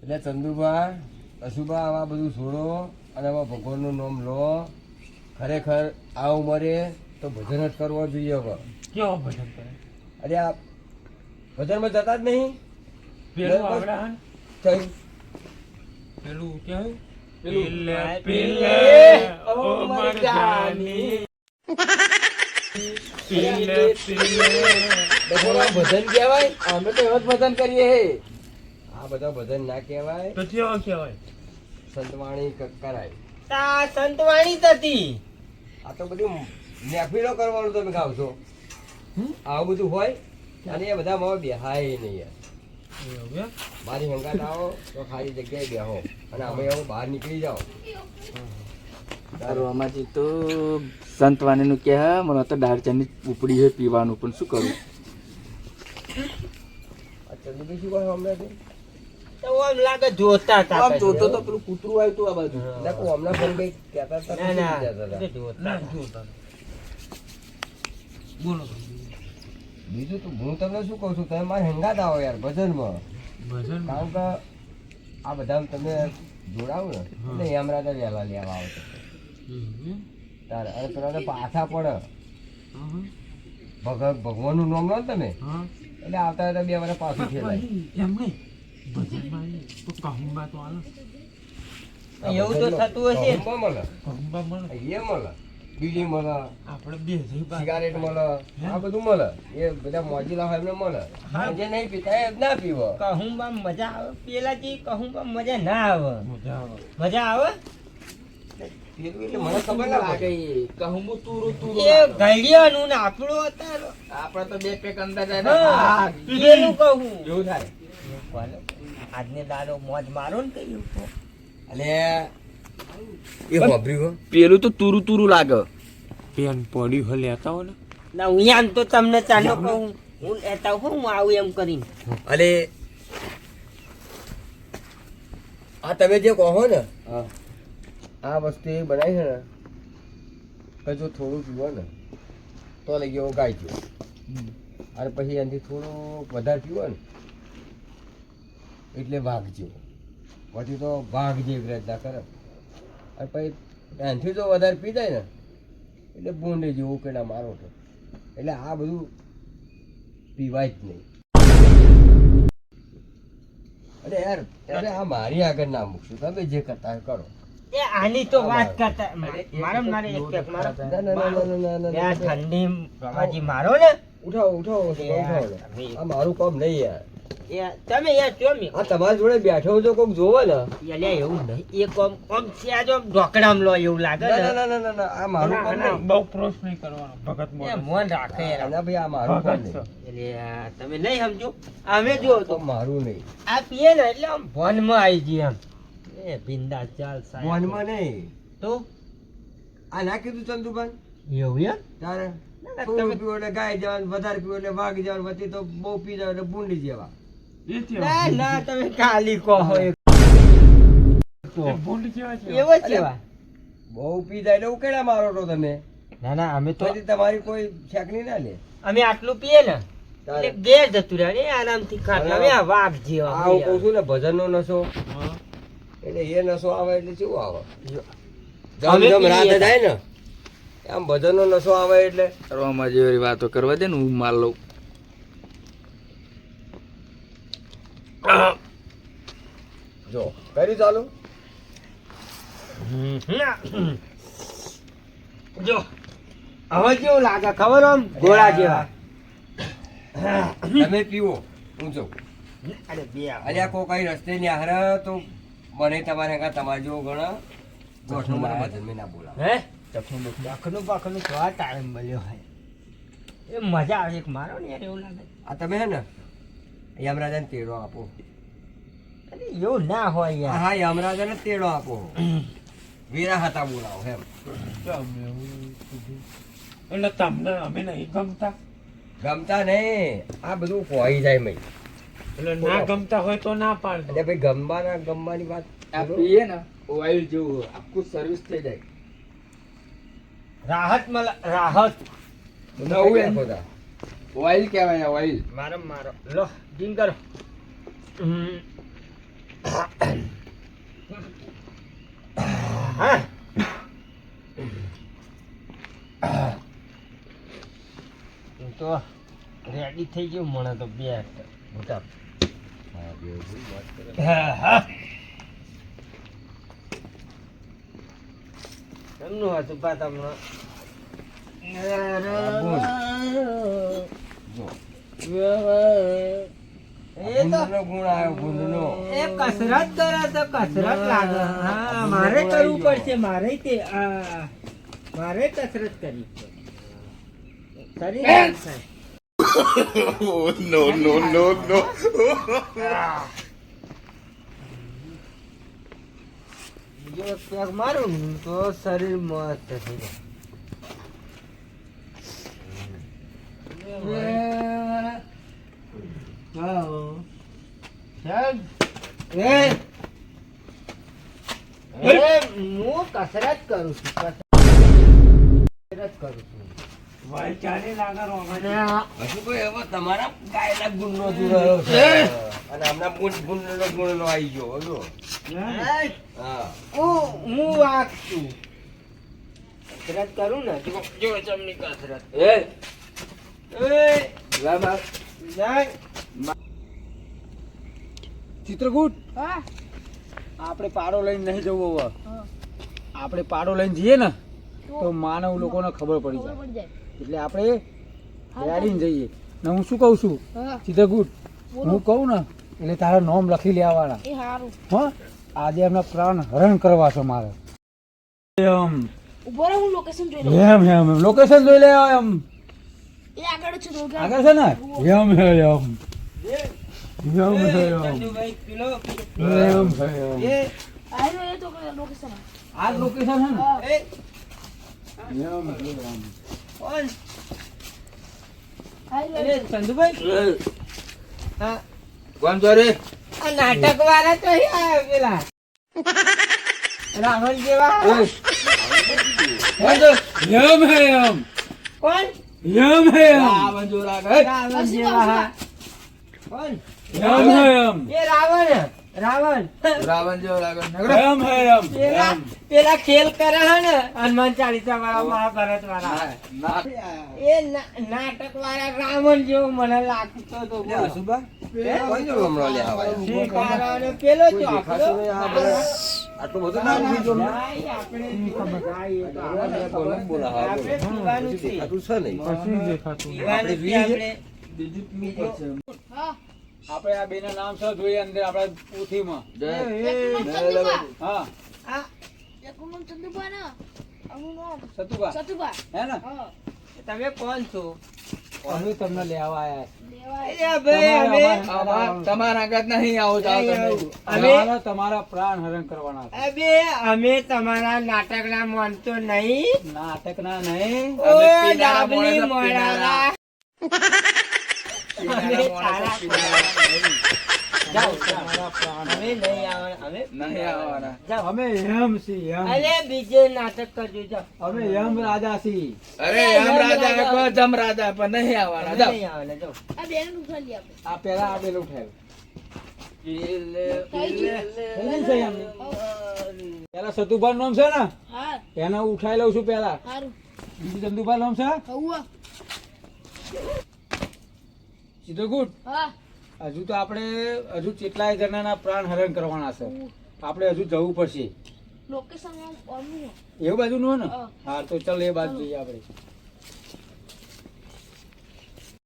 એટલે ચંદુભા કશુભા આવા બધું છોડો અને આવા ભગવાનનું નામ લો. ખરેખર આ ઉંમરે તો ભજન જ કરવો જોઈએ. હવે કેવો ભજન કરે? અરે આ ભજનમાં જતા જ નહીં. પેલું આવડે હન? કઈ પેલું કેવું? પેલું પીલે ઓ મરજાની પીલે બધા ભજન કહેવાય. અમે તો એવા જ ભજન કરીએ હે. આ બધા ભજન ના કહેવાય. તો કેવો કહેવાય? સંતવાણી કરાય. તા સંતવાણી જ હતી. આ તો બધું મહેફિલો કરવાનું તમે ગાવ છો. આવું બધું હોય અને એ બધા માં બેહાય નહીં યાર. એવું એમ? મારી હંગાત આવો તો ખાલી જગ્યાએ બેહો અને અમે એવું બહાર નીકળી જાઓ. રમાજી તો સંતવાણી નું કે મને તો દારચાની ઉપડી છે પીવાનું, પણ શું કરું? આ ચંદુભાઈ શું કહે હમણાંથી? તો આમ લાગે જોતા હતા. આમ જોતો તો પેલું કૂતરું આવ્યું તું આ બાજુ. દેખો હમણાં પણ કઈ કહેતા હતા કે ના ના શું કહેતા હતા? એ જોતા ના હતા. જોતા. બોલો બીજું તો હું તમને શું કહું છું, તમે મારે હંગાત આવો યાર ભજનમાં. ભજન કારણ કે આ બધા તમે જોડાવો ને એટલે યમરાજા વહેલા લેવા આવે છે તારે. અને પેલા તો પાછા પડે ભગવાનનું નામ લો ને તમે હા એટલે આવતા હતા 2 વર્ષ પાછું ખેલાય. એમ નહીં ભજનમાં તો કહુંબા તો આલો. એવું તો થતું હશે. કહુંબા મળે, કહુંબા મળે. એ મળે, બીડી મળે, આપણે બે જઈ બાર. સિગારેટ મળે, આ બધું મળે. એ બધા મોજીલા હોય એમને મળે. હા. જે નહીં પીતા એ ના પીવો. કહુંબા મજા આવે. પેલા જે કહુંબા મજા ના આવે. મજા આવે. મજા આવે. પેલું એટલે મને ખબર ના લાગે પડે. એ કહુંબુ તુરું તુરું એ લાગે. ઘડિયાનું ને આપણું હતા. આપડે તો બે પેક અંદર જાય હા, ને પેલું કહું. એવું થાય. આજને દાડો મોજ મારો ને કહ્યું તો. એટલે એ હોભર્યું હો? પેલું તો તુરું તુરું લાગે. પેન પડ્યું હો લેતા હો ને. ના હું યાન તો તમને ચાલો કહું. હું લેતા હોઉં હું આવું એમ કરીને. અને આ તમે જે કહો ને આ વસ્તુ એ બનાવી છે ને કે જો થોડું પીવો ને તો લઈ ગયો ગાય ગયો, અને પછી એનાથી થોડું વધારે પીવો ને એટલે વાઘ જેવો, પછી તો વાઘ જેવી રીતના કરે. અને પછી એનાથી જો વધારે પી જાય ને એટલે બુંડે જેવું ઉકેલા મારો તો. એટલે આ બધું પીવાય જ નહીં. અરે યાર અરે આ મારી આગળ ના મૂકશું, તમે જે કરતા હોય કરો. એ આની તો વાત કરતા મારે એક પેક મારો. ના ના ના ના ના ના યાર ના. ઠંડી રમાજી મારો ને. ઉઠાવો ઉઠાવો ઉઠાવો. આ મારું કામ નહીં યાર. યાર તમે યાર ચોમી. આ તમારી જોડે બેઠો જો કોઈક જોવે ને. યાર એવું નહીં. એ કોમ છે આ જો ઢોકળામ લો એવું લાગે ના ને. ના ના ના ના આ મારું કામ નહીં. બહુ પ્રોસ નહીં કરવાનો ભગત એ મોડો. મોન રાખે યાર. ના ભાઈ આ મારું કામ ભગત નહીં. છો. એટલે આ તમે નહીં સમજો. અમે જો તો મારું નહીં. આ પીએ ને એટલે આમ ભોનમાં આવી જઈએ એમ. એ બિંદાસ ચાલ સાહેબ. મોનમાં નહીં. તો આ ના કીધું ચંદુભાઈ એવું એમ. તારે ના, થોડું તમે- પીવો એટલે ગાય જવાનું, વધારે પીવો એટલે વાઘ જવાનું, વચ્ચે તો બહુ પી જાવ એટલે બુંડી જેવા. એથી ના આવું. ના તમે ખાલી કહો એ ભૂંડ કેવા છે? એવો જ કેવા. બહુ પી જાય એટલે ઉકેડા મારો તો તમે. ના ના અમે તો પછી તમારી કોઈ છેકણી ના લે. અમે આટલું પીએ ને તારે. એટલે ઘેર જતું રહે ને આરામથી ખાટલા હવે આ વાઘ જેવા આ હું કહું છું ને ભજનનો નશો હા. એટલે એ નશો આવે એટલે કેવું આવે? અમે જમ જમ પીએ રાત તા. જાય ને આમ ભજનનો નશો આવે એટલે કરવામાં જેવી વાતો કરવા દે ને, હું માર લઉં. જો કરી ચાલુ. જો હવે કેવું લાગે ખબર આમ ગોળા જેવા. તમે પીવો ઊંચો. અરે બે અલ્યા કોઈ કઈ રસ્તે ની હારે તો મને તમારે આગળ તમારે જેવો ગણા ગોઠનું મને ભજન મેં ના બોલાવે. હે દખનું પખનું તો આ ટાઈમ મળ્યો હોય એ મજા આવે એક મારો ને યાર એવું લાગે. આ તમે હે ને યમરાજાને તેડો આપો. અરે એવું ના હોય યાર. હા યમરાજાને તેડો આપો. વીરા હતા બોલાવો એમ. કેમ એવું કીધું? એટલે તમને અમે નહીં ગમતા. ગમતા નહીં આ બધું કોઈ જાય મય. એટલે ના ગમતા હોય તો ના પાડજો. એટલે ભાઈ ગમવાની વાત આ પીએ ને ઓઇલ જેવું આખું સર્વિસ થઈ જાય. રાહત મળે રાહત. નવું એમ. નાખો તા. ઓઇલ કહેવાય ઓઇલ. મારો લો ડીંગ કરો. હા હું તો રેડી થઈ ગયું મને તો બે મોટા હા બે વાત કરે કેમનું હતું પા તમને એ તો ગુણ આવ્યો ગુણનો એ કસરત કરે તો કસરત લાગે હા મારે કરવું પડશે મારે તે મારે કસરત કરવી પડશે શરીર No, no, no, no. બીજો એક પેગ મારું ને તો શરીર મસ્ત થઈ જાય હું કસરત કરું છું કસરત કરું છું ભાઈ ચાલે લાગે રોમાને. હસુભાઈ હવે તમારા ગાયના ગુણનો જોડાયો છે અને આમના ગુણનો ગુણનો આવી ગયો જો હા હું વાગતું કસરત કરું ને તો જો ચમની કસરત એ એ લા બાપ જાય ચિત્રકૂટ આપણે પાડો લઈને નહીં જવું હવે આપણે પાડો લઈને જઈએ ને તો માનવ લોકોને ખબર પડી જાય એટલે આપણે રેડીને જઈએ ને હું શું કહું છું ચિત્રકૂટ હું કહું ને એટલે તારા નામ લખી લેવાના હા આજે એમના પ્રાણ હરણ કરવા છે મારે એમ એમ લોકેશન જોઈ લે એમ આગળ છે ને એમ હે એમ એમ હે એમ ભાઈ કિલો એમ હે એમ એ આ લોકેશન હે ને એ એમ હે એમ કોણ અરે ચંદુભાઈ હા કોણ છો રે આ નાટક વાળા તો અહીં આયા પેલા રાવણ જેવા એમ હે એમ કોણ એમ હે એમ આ મંજૂર લાગે રાવણ જેવા હા કોણ એમ હે એમ એ રાવણ રાવણ રાવણ જેવો લાગે એમ હે એમ પેલા પેલા ખેલ કરે હે ને હનુમાન ચાલીસા વાળા મહાભારત વાળા એ નાટક વાળા રાવણ જેવો મને લાગતો હતો બોલો. કોઈ જો હમણાં લે આવાય શિકારાને પેલો ચોકડો. આટલું બધું નામ બીજો ભાઈ, આપણે ભાઈ, એ તો આપણે બોલા હા આપણે પીવાનું છે. આટલું છે નહીં પીવાનું છે આપણે. આપણે આ બેના નામ છે જોઈએ અંદર આપણા પોથીમાં હા આ સતુભા હે ને તમે કોણ છો? અમે તમને લેવા આયા એ ભાઈ, તમારા આગળ નહીં આવો જાઓ તમે અમે તમારા પ્રાણ હરણ કરવાના છે. અબે અમે તમારા નાટક ના માનતો નહીં. નાટકના નહીં ઓ ડાબલી મોડાલા. અમે તારા જાઓ, તમારા પ્રાણ અમે નહીં આવવાના. અમે નહીં આવવાના જાઓ. અમે એમ છીએ એમ અરે બીજે નાટક કરજો. જાઓ. અમે એમ રાજા છીએ અરે એમ રાજા કોઈ જમ રાજા પણ નહીં આવવાના અમે જાઓ નહીં આવવાના. જાઓ. આ પેલા આપેલું ઉઠાયું જલ્દી છે એમની. પેલા સતુભા નામ છે ને એને ઉઠાઈ લઉં છું પેલા બીજું ચંદુભા નામ છે ચિત્રકૂટ હજુ તો આપણે હજુ કેટલાય જણાના પ્રાણ હરણ કરવાના છે આપણે હજુ જવું પડશે એવું બાજુ નું ને હા તો ચાલ એ બાજુ જઈએ આપણે